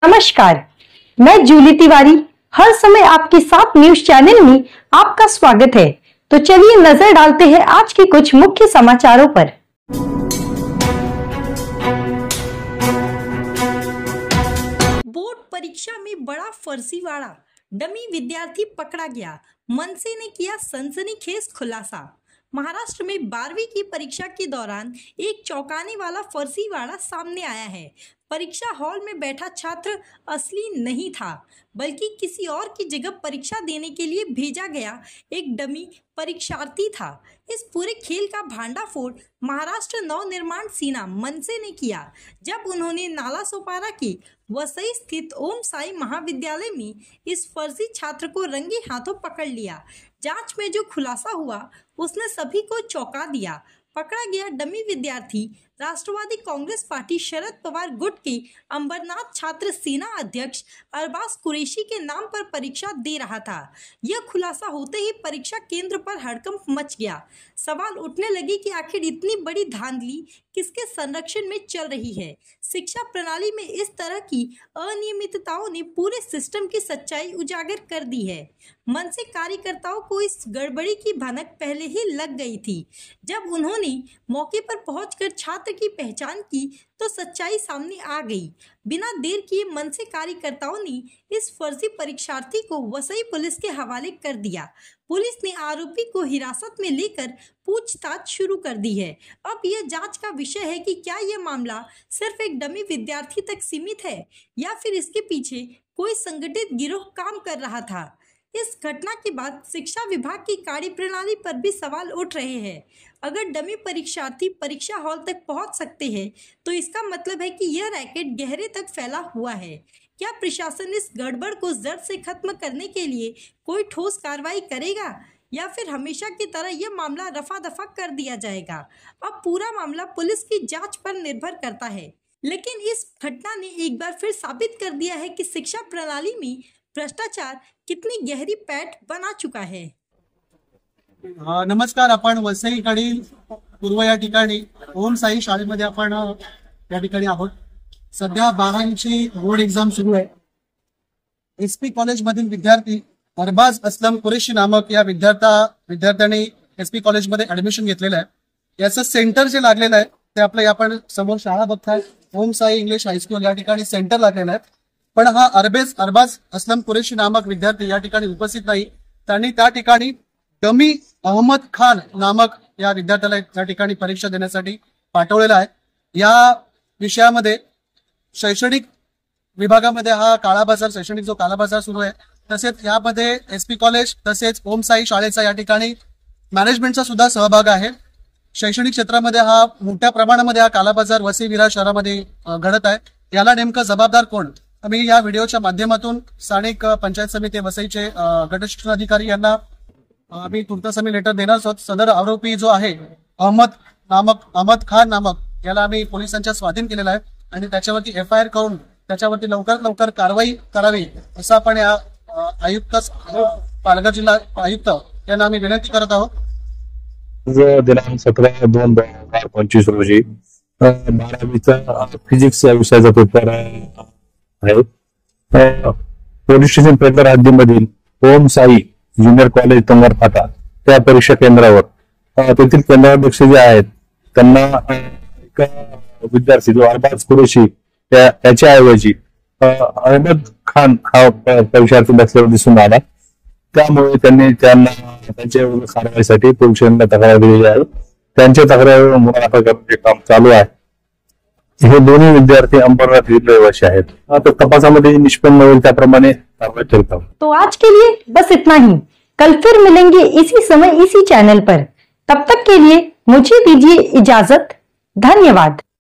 नमस्कार, मैं जूली तिवारी हर समय आपके साथ न्यूज चैनल में आपका स्वागत है। तो चलिए नजर डालते हैं आज के कुछ मुख्य समाचारों पर। बोर्ड परीक्षा में बड़ा फर्जीवाड़ा, डमी विद्यार्थी पकड़ा गया। मनसे ने किया सनसनीखेज खुलासा। महाराष्ट्र में 12वीं की परीक्षा के दौरान एक चौंकाने वाला फर्जीवाड़ा सामने आया है। परीक्षा हॉल में बैठा छात्र असली नहीं था, बल्कि किसी और की जगह परीक्षा देने के लिए भेजा गया एक डमी परीक्षार्थी था। इस पूरे खेल का भांडाफोड़ महाराष्ट्र नवनिर्माण सेना मनसे ने किया, जब उन्होंने नालासोपारा के वसई स्थित ओम साई महाविद्यालय में इस फर्जी छात्र को रंगे हाथों पकड़ लिया। जांच में जो खुलासा हुआ उसने सभी को चौंका दिया। पकड़ा गया डमी विद्यार्थी राष्ट्रवादी कांग्रेस पार्टी शरद पवार गुट के अंबरनाथ छात्र सेना अध्यक्ष अरबाज कुरैशी के नाम पर परीक्षा दे रहा था। यह खुलासा होते ही परीक्षा केंद्र पर हड़कंप मच गया। सवाल उठने लगे कि आखिर इतनी बड़ी धांधली किसके संरक्षण में चल रही है। शिक्षा प्रणाली में इस तरह की अनियमितताओं ने पूरे सिस्टम की सच्चाई उजागर कर दी है। मनसे कार्यकर्ताओं को इस गड़बड़ी की भनक पहले ही लग गई थी। जब उन्होंने मौके पर पहुंचकर छात्र की पहचान की तो सच्चाई सामने आ गई। बिना देर किए मनसे कार्यकर्ताओं ने इस फर्जी परीक्षार्थी को वसई पुलिस के हवाले कर दिया। पुलिस ने आरोपी को हिरासत में लेकर पूछताछ शुरू कर दी है। अब यह जांच का विषय है कि क्या यह मामला सिर्फ एक डमी विद्यार्थी तक सीमित है या फिर इसके पीछे कोई संगठित गिरोह काम कर रहा था। इस घटना के बाद शिक्षा विभाग की कार्यप्रणाली पर भी सवाल उठ रहे हैं। अगर डमी परीक्षार्थी परीक्षा हॉल तक पहुंच सकते हैं तो इसका मतलब है कि यह रैकेट गहरे तक फैला हुआ है। क्या प्रशासन इस गड़बड़ को जड़ से खत्म करने के लिए कोई ठोस कार्रवाई करेगा या फिर हमेशा की तरह यह मामला रफा दफा कर दिया जाएगा। अब पूरा मामला पुलिस की जांच पर निर्भर करता है, लेकिन इस घटना ने एक बार फिर साबित कर दिया है कि शिक्षा प्रणाली में भ्रष्टाचार कितनी गहरी पैठ बना चुका है। नमस्कार, आपण वसईकडील पूर्व या ठिकाणी ओम साई शाळेमध्ये आपण या ठिकाणी आहोत। सध्या 12वीची बोर्ड एक्झाम सुरू आहे। एसपी कॉलेज मधील विद्यार्थी अरबाज असलम कुरैशी नामक या विद्यार्थ्याने एसपी कॉलेज मध्ये ऍडमिशन घेतलेलं आहे। याचं सेंटर जे लागलेलं आहे ते आपलं आपण समोर शाळा बघताय, ओम साई इंग्लिश हायस्कूल या ठिकाणी सेंटर लागलेलं आहे। पण हा अरबाज असलम कुरैशी नामक विद्यार्थी या ठिकाणी उपस्थित नाही। त्यांनी त्या ठिकाणी डमी अहमद खान नामक या विद्यार्थ्याला त्या ठिकाणी परीक्षा देण्यासाठी पाठवलेला आहे। या विषयामध्ये शैक्षणिक विभागामध्ये हा काळाबाजार, शैक्षणिक जो काळाबाजार सुरू आहे, तसेच यामध्ये एसपी कॉलेज तसेच ओम साई शाळेचा या ठिकाणी मॅनेजमेंटचा सुद्धा सहभाग आहे। शैक्षणिक क्षेत्रामध्ये हा मोठ्या प्रमाणामध्ये हा काळाबाजार वसई विरार शहरामध्ये घडत आहे। याला नेमका जबाबदार कोण? आम्ही या व्हिडिओच्या माध्यमातून स्थानिक पंचायत समिती वसईचे गट शिक्षणाधिकारी यांना आम्ही तुर्तास लेटर देणार आहोत। सदर आरोपी जो आहे अहमद खान नामक याला आम्ही पोलिसांच्या स्वाधीन केलेला आहे आणि त्याच्यावरती FIR करून त्याच्यावरती लवकरात लवकर कारवाई करावी असं आपण या पालघर जिल्हा आयुक्त यांना आम्ही विनंती करत आहोत। दिनांक 17/2/2025 रोजी 12वीचा फिजिक्स या विषयाचा पेपर आहे। पोलीस स्टेशन पेपर हद्दीमधील ओम साई ज्युनियर कॉलेज तंगार फाटा त्या परीक्षा केंद्रावर तेथील केंद्राध्यक्ष जे आहेत त्यांना एक विद्यार्थी जो अरबाज कुरैशी त्याच्याऐवजी अहमद खान हा परीक्षार्थी बसल्यावर दिसून आला। त्यामुळे त्यांना त्यांच्या कारवाईसाठी पोलिसांना तक्रार दिलेली आहे। त्यांच्या तक्रारीवर मुलाखत करण्याचे काम चालू आहे। हे दोन्ही विद्यार्थी अंबरनाथ येथील रहिवासी आहेत। आता तपासामध्ये निष्पन्न होईल त्याप्रमाणे कारवाई करत आहोत। तो आज के लिए बस इतना ही। कल फिर मिलेंगे इसी समय इसी चैनल पर। तब तक के लिए मुझे दीजिए इजाजत। धन्यवाद।